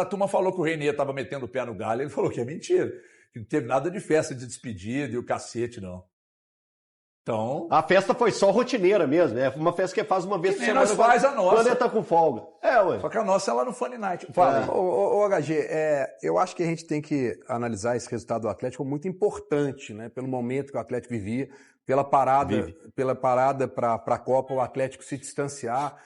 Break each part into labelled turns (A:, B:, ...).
A: A turma falou que o Reinier estava metendo o pé no galho, ele falou que é mentira. Que não teve nada de festa de despedida e o cacete, não. Então...
B: A festa foi só rotineira mesmo, né? Uma festa que faz uma vez por semana.
A: Nós faz a nossa.
B: Quando ele tá com folga.
A: Ué. Só que a nossa é lá no Funny Night. Fala.
C: Ô, HG, eu acho que a gente tem que analisar esse resultado do Atlético como muito importante, né? Pelo momento que o Atlético vivia, pela parada para a Copa, o Atlético se distanciar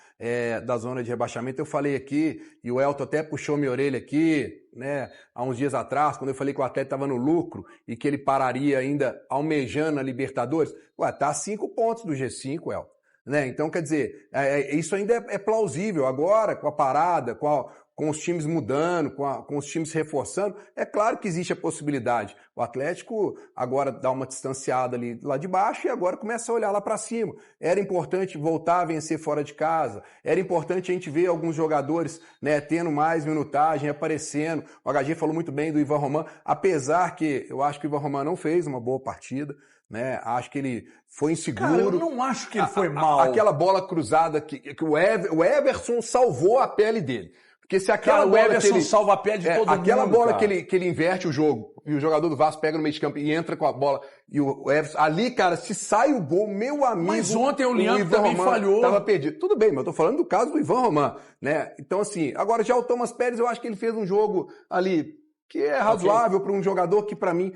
C: da zona de rebaixamento. Eu falei aqui, e o Elton até puxou minha orelha aqui, né, há uns dias atrás, quando eu falei que o Atlético estava no lucro e que ele pararia ainda almejando a Libertadores. Ué, tá a 5 pontos do G5, Elton. Né? Então, quer dizer, isso ainda é plausível. Agora, com a parada, com os times mudando, com os times reforçando, é claro que existe a possibilidade. O Atlético agora dá uma distanciada ali lá de baixo e agora começa a olhar lá para cima. Era importante voltar a vencer fora de casa, era importante a gente ver alguns jogadores, né, tendo mais minutagem, aparecendo. O HG falou muito bem do Ivan Roman, apesar que eu acho que o Ivan Roman não fez uma boa partida, né? Acho que ele foi inseguro.
A: Cara, eu não acho que ele foi mal.
C: Aquela bola cruzada que o Everson salvou a pele dele. Porque se aquela
A: bola o Everson salva a pele de todo mundo.
C: Aquela bola que ele inverte o jogo e o jogador do Vasco pega no meio de campo e entra com a bola e o Everson... Ali, cara, se sai o gol, meu amigo...
A: Mas ontem o Leandro também falhou.
C: Tava perdido. Tudo bem, mas eu tô falando do caso do Ivan Roman, né? Então, assim, agora já o Thomas Pérez, eu acho que ele fez um jogo ali que é razoável para um jogador que, para mim,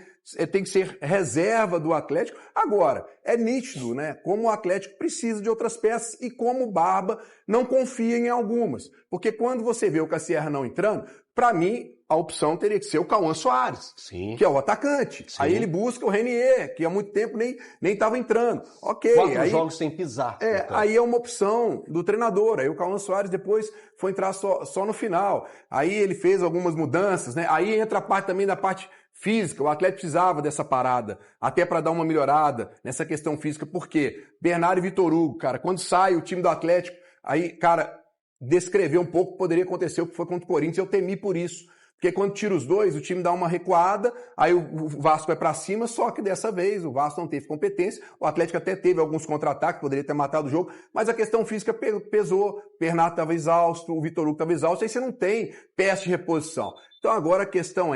C: tem que ser reserva do Atlético. Agora, é nítido, né? Como o Atlético precisa de outras peças e como o Barba não confia em algumas. Porque quando você vê o Cassierra não entrando, para mim, a opção teria que ser o Cauã Soares,
B: Sim.
C: que é o atacante.
B: Sim.
C: Aí ele busca o Reinier, que há muito tempo nem estava entrando. Ok.
B: 4 jogos sem pisar.
C: Então. Aí é uma opção do treinador. Aí o Cauã Soares depois foi entrar só no final. Aí ele fez algumas mudanças, né? Aí entra a parte também da parte física. O Atlético precisava dessa parada, até para dar uma melhorada nessa questão física. Por quê? Bernardo e Vitor Hugo, cara, quando sai o time do Atlético, aí, cara, descrever um pouco o que poderia acontecer, o que foi contra o Corinthians, eu temi por isso. Porque quando tira os dois, o time dá uma recuada, aí o Vasco vai pra cima, só que dessa vez o Vasco não teve competência, o Atlético até teve alguns contra-ataques, poderia ter matado o jogo, mas a questão física pesou, o Bernardo estava exausto, o Vitor Hugo estava exausto, aí você não tem peça de reposição. Então agora a questão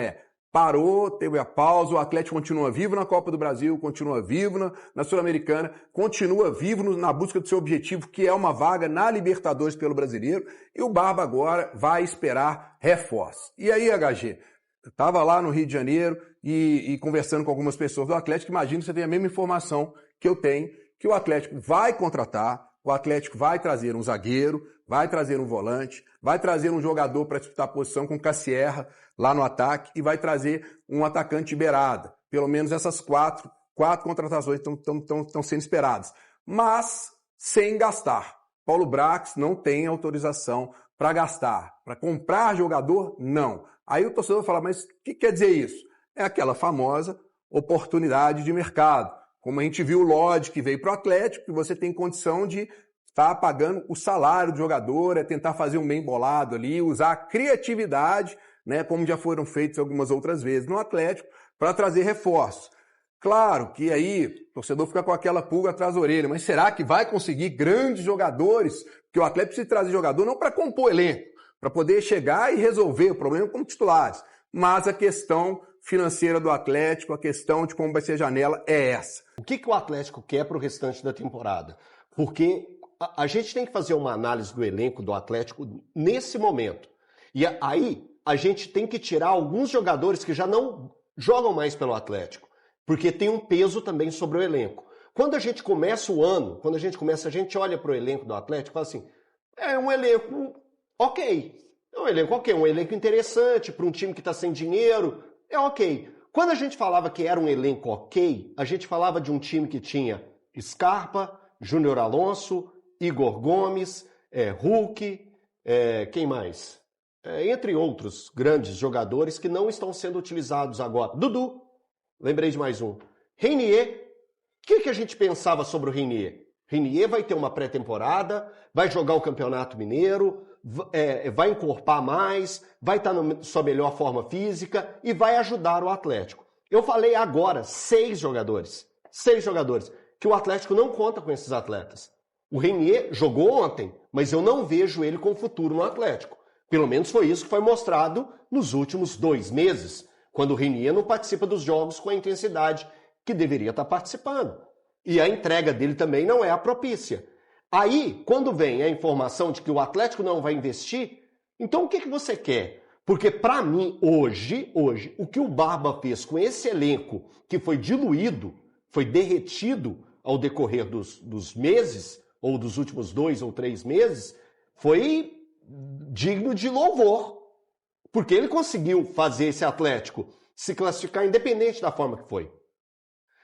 C: parou, teve a pausa, o Atlético continua vivo na Copa do Brasil, continua vivo na Sul-Americana, continua vivo na busca do seu objetivo, que é uma vaga na Libertadores pelo Brasileiro, e o Barba agora vai esperar reforço. E aí, HG, eu estava lá no Rio de Janeiro e conversando com algumas pessoas do Atlético, imagino que você tem a mesma informação que eu tenho, que o Atlético vai contratar, o Atlético vai trazer um zagueiro, vai trazer um volante, vai trazer um jogador para disputar a posição com o Cassierra lá no ataque e vai trazer um atacante de beirada. Pelo menos essas quatro contratações estão sendo esperadas. Mas sem gastar. Paulo Brax não tem autorização para gastar. Para comprar jogador, não. Aí o torcedor fala, mas o que quer dizer isso? É aquela famosa oportunidade de mercado. Como a gente viu o Lodge que veio para o Atlético, que você tem condição de estar pagando o salário do jogador, é tentar fazer um bem bolado ali, usar a criatividade, né, como já foram feitos algumas outras vezes no Atlético, para trazer reforços. Claro que aí o torcedor fica com aquela pulga atrás da orelha, mas será que vai conseguir grandes jogadores? Porque o Atlético precisa trazer jogador não para compor elenco, para poder chegar e resolver o problema como titulares, mas a questão financeira do Atlético, a questão de como vai ser a janela é essa.
B: O que o Atlético quer para o restante da temporada? Porque a gente tem que fazer uma análise do elenco do Atlético nesse momento. E aí a gente tem que tirar alguns jogadores que já não jogam mais pelo Atlético, porque tem um peso também sobre o elenco. Quando a gente começa o ano, a gente olha para o elenco do Atlético e fala assim, é um elenco ok, um elenco interessante para um time que está sem dinheiro, é ok. Quando a gente falava que era um elenco ok, a gente falava de um time que tinha Scarpa, Júnior Alonso, Igor Gomes, Hulk, quem mais? Entre outros grandes jogadores que não estão sendo utilizados agora. Dudu, lembrei de mais um. Reinier, o que a gente pensava sobre o Reinier? Reinier vai ter uma pré-temporada, vai jogar o Campeonato Mineiro, vai encorpar mais, vai estar na sua melhor forma física e vai ajudar o Atlético. Eu falei agora 6 jogadores, que o Atlético não conta com esses atletas. O Reinier jogou ontem, mas eu não vejo ele com futuro no Atlético. Pelo menos foi isso que foi mostrado nos últimos 2 meses, quando o Renier não participa dos jogos com a intensidade que deveria estar participando. E a entrega dele também não é a propícia. Aí, quando vem a informação de que o Atlético não vai investir, então o que você quer? Porque para mim, hoje, o que o Barba fez com esse elenco que foi diluído, foi derretido ao decorrer dos meses, ou dos últimos 2 ou 3 meses, foi digno de louvor. Porque ele conseguiu fazer esse Atlético se classificar independente da forma que foi.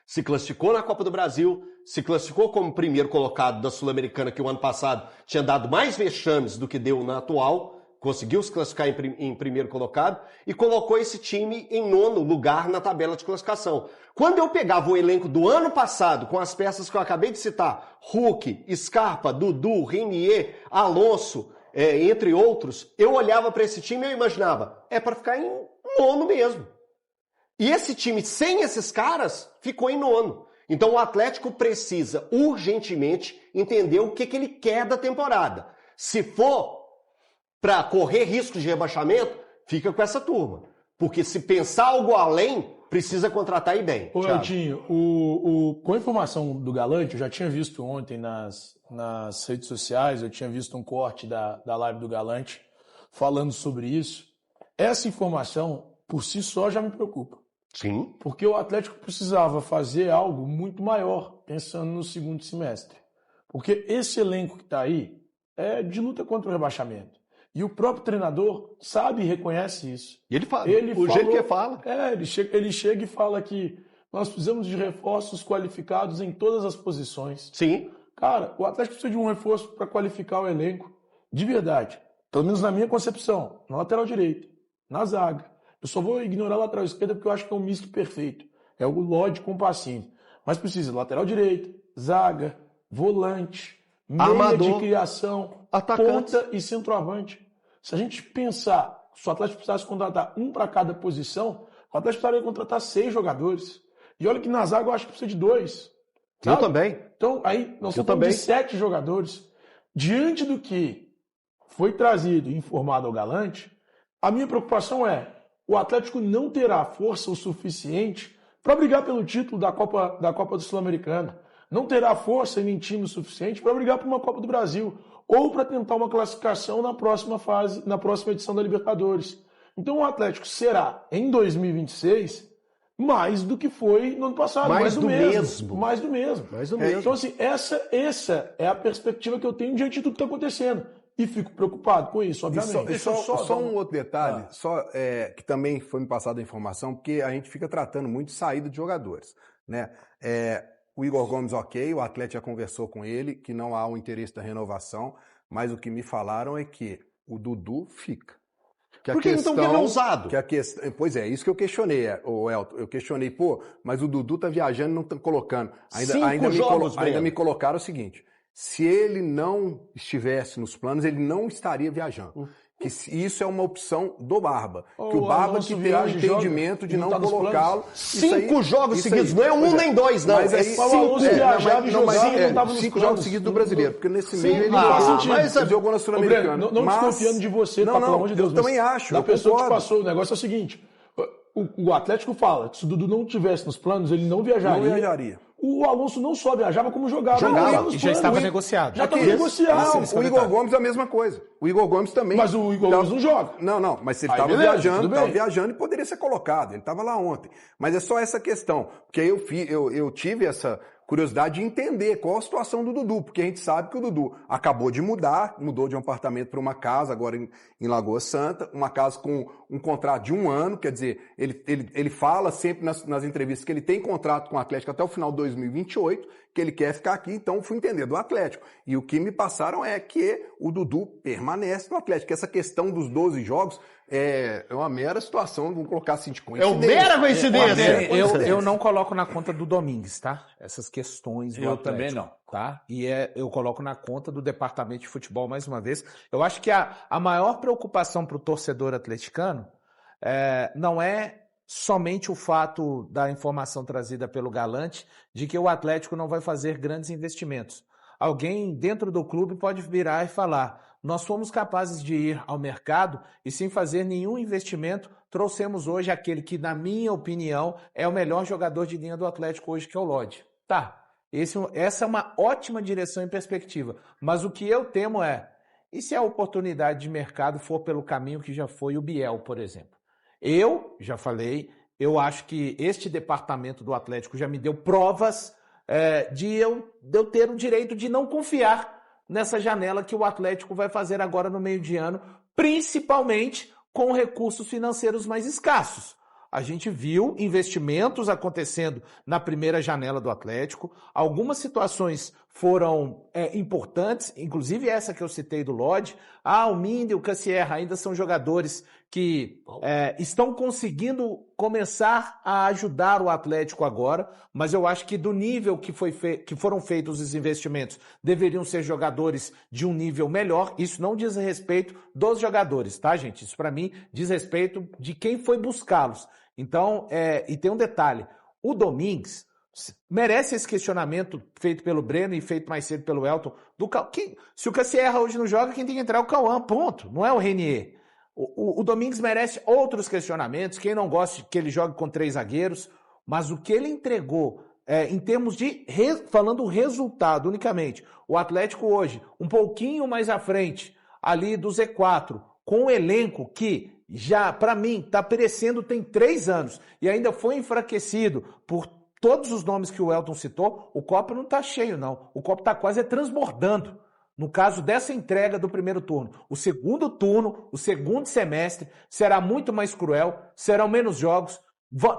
B: Se classificou na Copa do Brasil, se classificou como primeiro colocado da Sul-Americana, que o ano passado tinha dado mais vexames do que deu na atual, conseguiu se classificar em primeiro colocado e colocou esse time em 9º lugar na tabela de classificação. Quando eu pegava o elenco do ano passado, com as peças que eu acabei de citar, Hulk, Scarpa, Dudu, Renier, Alonso, entre outros, eu olhava para esse time e eu imaginava, é para ficar em 9º mesmo. E esse time, sem esses caras, ficou em 9º. Então o Atlético precisa urgentemente entender o que ele quer da temporada. Se for para correr risco de rebaixamento, fica com essa turma. Porque se pensar algo além, precisa contratar e bem.
D: Ô, Eltinho, com a informação do Galante, eu já tinha visto ontem nas redes sociais, eu tinha visto um corte da live do Galante falando sobre isso. Essa informação, por si só, já me preocupa.
B: Sim.
D: Porque o Atlético precisava fazer algo muito maior, pensando no segundo semestre. Porque esse elenco que está aí é de luta contra o rebaixamento. E o próprio treinador sabe e reconhece isso.
B: E ele fala,
D: jeito
B: que fala.
D: Ele chega e fala que nós precisamos de reforços qualificados em todas as posições.
B: Sim.
D: Cara, o Atlético precisa de um reforço para qualificar o elenco de verdade. Pelo menos na minha concepção. Na lateral direita, na zaga. Eu só vou ignorar a lateral esquerda porque eu acho que é um misto perfeito. É o Lodge com o Pacini. Mas precisa de lateral direita, zaga, volante, meia de criação,
B: atacante,
D: ponta e centroavante. Se a gente pensar, se o Atlético precisasse contratar um para cada posição, o Atlético precisaria contratar 6 jogadores. E olha que na zaga eu acho que precisa de 2.
B: Eu também.
D: Então, aí nós estamos falando de 7 jogadores. Diante do que foi trazido e informado ao Galante, a minha preocupação é o Atlético não terá força o suficiente para brigar pelo título da Copa do Sul-Americana. Não terá força nem time o suficiente para brigar por uma Copa do Brasil ou para tentar uma classificação na próxima fase, na próxima edição da Libertadores. Então o Atlético será, em 2026, mais do que foi no ano passado. Mais do mesmo. Então, assim, essa é a perspectiva que eu tenho diante de tudo que está acontecendo. E fico preocupado com isso, obviamente.
C: Só um outro detalhe, que também foi me passada a informação, porque a gente fica tratando muito de saída de jogadores, né? O Igor Gomes, ok, o Atlético já conversou com ele, que não há o interesse da renovação, mas o que me falaram é que o Dudu fica.
B: Por que então que ele não é usado?
C: Pois é, isso que eu questionei, Elton. Eu questionei, mas o Dudu tá viajando e não tá colocando. Ainda me colocaram o seguinte, se ele não estivesse nos planos, ele não estaria viajando. Que isso é uma opção do Barba. Que o Barba que tem o entendimento de não colocá-lo.
B: 5 jogos seguidos, não é um nem 2, não.
C: Mas
B: é 5
D: viajava e jogava
C: 5 jogos seguidos do brasileiro. Porque nesse meio ele
D: mas
C: jogou na Sul-Americana.
D: Não desconfiando de você, pelo amor de Deus.
C: Eu também acho.
D: Da pessoa que passou, o negócio é o seguinte. O Atlético fala que se o Dudu não tivesse nos planos, ele não viajaria. O Alonso não só viajava, como jogava.
E: E já estava negociado.
D: Já estava negociado.
C: O Igor Gomes é a mesma coisa. O Igor Gomes também.
D: Mas o Igor Gomes não joga.
C: Não, mas ele estava viajando e poderia ser colocado. Ele estava lá ontem. Mas é só essa questão. Porque aí eu tive essa curiosidade de entender qual a situação do Dudu, porque a gente sabe que o Dudu acabou de mudou de um apartamento para uma casa agora em Lagoa Santa, uma casa com um contrato de 1 ano, quer dizer, ele fala sempre nas entrevistas que ele tem contrato com o Atlético até o final de 2028, que ele quer ficar aqui, então fui entender do Atlético. E o que me passaram é que o Dudu permanece no Atlético, que essa questão dos 12 jogos é uma mera situação, vamos colocar assim, de coincidência.
B: É uma mera coincidência.
E: Eu não coloco na conta do Domingues, tá? Essas questões do Atlético.
A: Eu também não.
E: Tá? E eu coloco na conta do departamento de futebol mais uma vez. Eu acho que a maior preocupação para o torcedor atleticano não é somente o fato da informação trazida pelo Galante de que o Atlético não vai fazer grandes investimentos. Alguém dentro do clube pode virar e falar: nós fomos capazes de ir ao mercado e sem fazer nenhum investimento, trouxemos hoje aquele que, na minha opinião, é o melhor jogador de linha do Atlético hoje, que é o Lodi. Tá, essa é uma ótima direção e perspectiva, mas o que eu temo e se a oportunidade de mercado for pelo caminho que já foi o Biel, por exemplo? Eu já falei, eu acho que este departamento do Atlético já me deu provas de eu ter o direito de não confiar nessa janela que o Atlético vai fazer agora no meio de ano, principalmente com recursos financeiros mais escassos. A gente viu investimentos acontecendo na primeira janela do Atlético, algumas situações foram importantes, inclusive essa que eu citei do Lodi. O Mindy e o Cassierra ainda são jogadores que estão conseguindo começar a ajudar o Atlético agora, mas eu acho que do nível que foram feitos os investimentos, deveriam ser jogadores de um nível melhor. Isso não diz respeito dos jogadores, tá, gente? Isso para mim diz respeito de quem foi buscá-los. Então, e tem um detalhe, o Domingues merece esse questionamento feito pelo Breno e feito mais cedo pelo Elton. Se o Cassierra hoje não joga, quem tem que entrar é o Cauã, ponto. Não é o Renier. O Domingues merece outros questionamentos. Quem não gosta que ele jogue com 3 zagueiros, mas o que ele entregou em termos de, falando o resultado unicamente, o Atlético hoje, um pouquinho mais à frente, ali do Z4, com um elenco que já, para mim, está perecendo tem 3 anos e ainda foi enfraquecido por todos os nomes que o Elton citou, o copo não está cheio, não. O copo está quase transbordando. No caso dessa entrega do primeiro turno. O segundo turno, o segundo semestre, será muito mais cruel, serão menos jogos,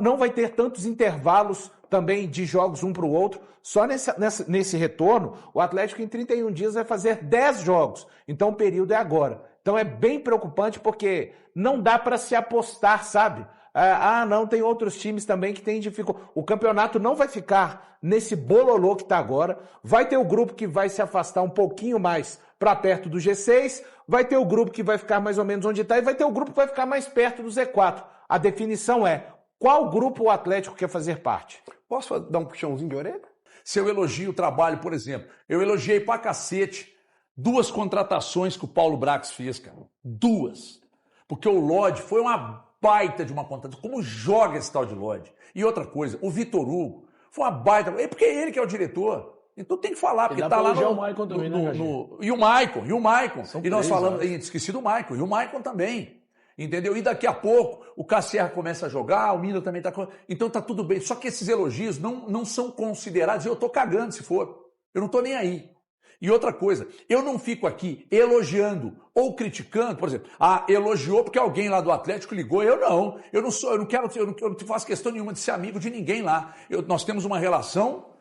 E: não vai ter tantos intervalos também de jogos um para o outro. Só nesse retorno, o Atlético em 31 dias vai fazer 10 jogos. Então o período é agora. Então é bem preocupante porque não dá para se apostar, sabe? Não, tem outros times também que têm dificuldade. O campeonato não vai ficar nesse bololô que está agora. Vai ter o grupo que vai se afastar um pouquinho mais para perto do G6, vai ter o grupo que vai ficar mais ou menos onde está e vai ter o grupo que vai ficar mais perto do Z4. A definição é qual grupo o Atlético quer fazer parte.
C: Posso dar um puxãozinho de orelha?
A: Se eu elogio o trabalho, por exemplo, eu elogiei pra cacete 2 contratações que o Paulo Brax fez, cara. 2. Porque o Lodi foi uma baita de uma contratação. Como joga esse tal de Lodi? E outra coisa, o Vitor Hugo foi uma baita. Porque é ele que é o diretor. Então tem que falar, porque tá lá no...
D: o Maicon também,
A: E o Maicon. E nós falamos... Esqueci do Maicon. E o Maicon também. Entendeu? E daqui a pouco o Cassierra começa a jogar, o Miller também tá... Então tá tudo bem. Só que esses elogios não são considerados. Eu tô cagando se for. Eu não tô nem aí. E outra coisa, eu não fico aqui elogiando ou criticando, por exemplo, elogiou porque alguém lá do Atlético ligou, eu não faço questão nenhuma de ser amigo de ninguém lá. Nós temos uma relação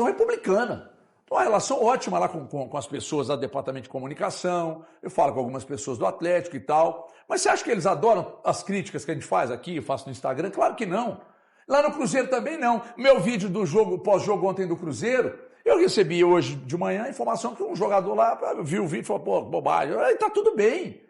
A: republicana, uma relação ótima lá com as pessoas do departamento de comunicação, eu falo com algumas pessoas do Atlético e tal, mas você acha que eles adoram as críticas que a gente faz aqui, eu faço no Instagram? Claro que não. Lá no Cruzeiro também não. Meu vídeo do jogo, pós-jogo ontem do Cruzeiro, eu recebi hoje de manhã a informação que um jogador lá viu o vídeo e falou, pô, bobagem. Aí tá tudo bem,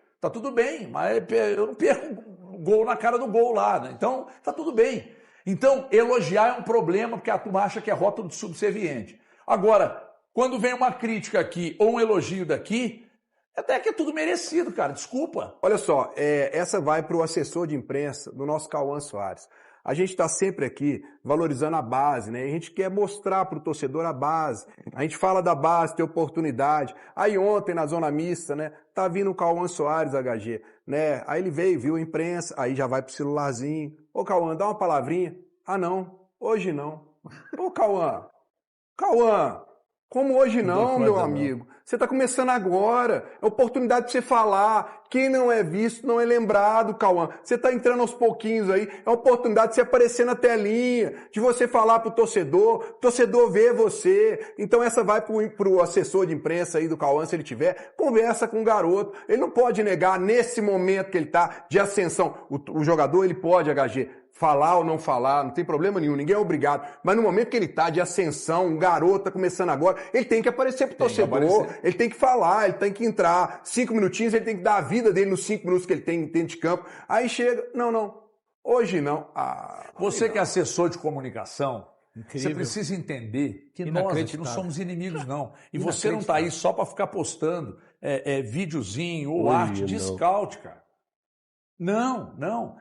A: mas eu não perco gol na cara do gol lá, né? Então, tá tudo bem. Então, elogiar é um problema, porque a turma acha que é rótulo de subserviente. Agora, quando vem uma crítica aqui ou um elogio daqui, até que é tudo merecido, cara, desculpa.
C: Olha só, essa vai para o assessor de imprensa do nosso Cauã Soares. A gente está sempre aqui valorizando a base, né? A gente quer mostrar para o torcedor a base. A gente fala da base, ter oportunidade. Aí ontem, na zona mista, né? Tá vindo o Cauã Soares, HG, né? Aí ele veio, viu a imprensa, aí já vai pro celularzinho. Ô, Cauã, dá uma palavrinha. Não, hoje não. Ô, Cauã, como hoje não, meu amigo? Você está começando agora. É oportunidade de você falar. Quem não é visto não é lembrado, Cauã. Você está entrando aos pouquinhos aí. É oportunidade de você aparecer na telinha, de você falar pro torcedor ver você. Então essa vai pro assessor de imprensa aí do Cauã, se ele tiver. Conversa com o garoto. Ele não pode negar, nesse momento que ele está de ascensão. O jogador, ele pode, HG, falar ou não falar, não tem problema nenhum, ninguém é obrigado. Mas no momento que ele tá de ascensão, um garoto tá começando agora, ele tem que aparecer pro torcedor, ele tem que falar, ele tem que entrar. 5 minutinhos, ele tem que dar a vida dele nos 5 minutos que ele tem dentro de campo. Aí chega, não, hoje não.
A: Você que é assessor de comunicação, incrível. Você precisa entender que nós aqui não somos inimigos, não. E você não tá aí só para ficar postando videozinho ou
B: Oi,
A: arte de
B: não.
A: scout, cara. Não.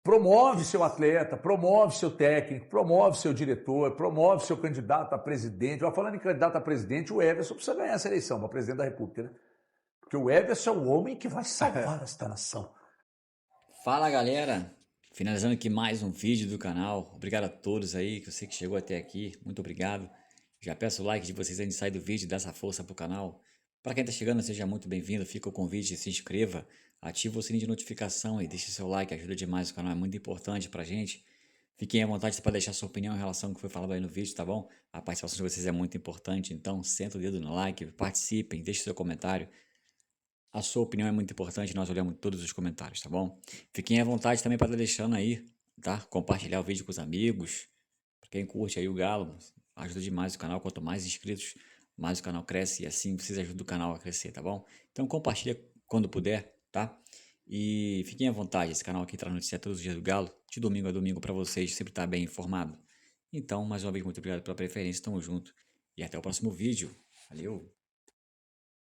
A: Promove seu atleta, promove seu técnico, promove seu diretor, promove seu candidato a presidente. Falando em candidato a presidente, o Everson precisa ganhar essa eleição para presidente da República, né? Porque o Everson é o homem que vai salvar esta nação.
F: Fala, galera! Finalizando aqui mais um vídeo do canal. Obrigado a todos aí, que eu sei que chegou até aqui. Muito obrigado. Já peço o like de vocês antes de sair do vídeo, dá essa força pro canal. Para quem tá chegando, seja muito bem-vindo. Fica o convite, se inscreva, ativa o sininho de notificação e deixe seu like, ajuda demais o canal, é muito importante pra gente. Fiquem à vontade para deixar sua opinião em relação ao que foi falado aí no vídeo, tá bom? A participação de vocês é muito importante, então senta o dedo no like, participem, deixe seu comentário. A sua opinião é muito importante, nós olhamos todos os comentários, tá bom? Fiquem à vontade também para estar deixando aí, tá? Compartilhar o vídeo com os amigos, para quem curte aí o Galo, ajuda demais o canal, quanto mais inscritos, mais o canal cresce e assim vocês ajudam o canal a crescer, tá bom? Então compartilha quando puder, tá? E fiquem à vontade, esse canal aqui traz notícia todos os dias do Galo, de domingo a domingo para vocês, sempre estar bem informado. Então, mais uma vez, muito obrigado pela preferência, tamo junto e até o próximo vídeo. Valeu!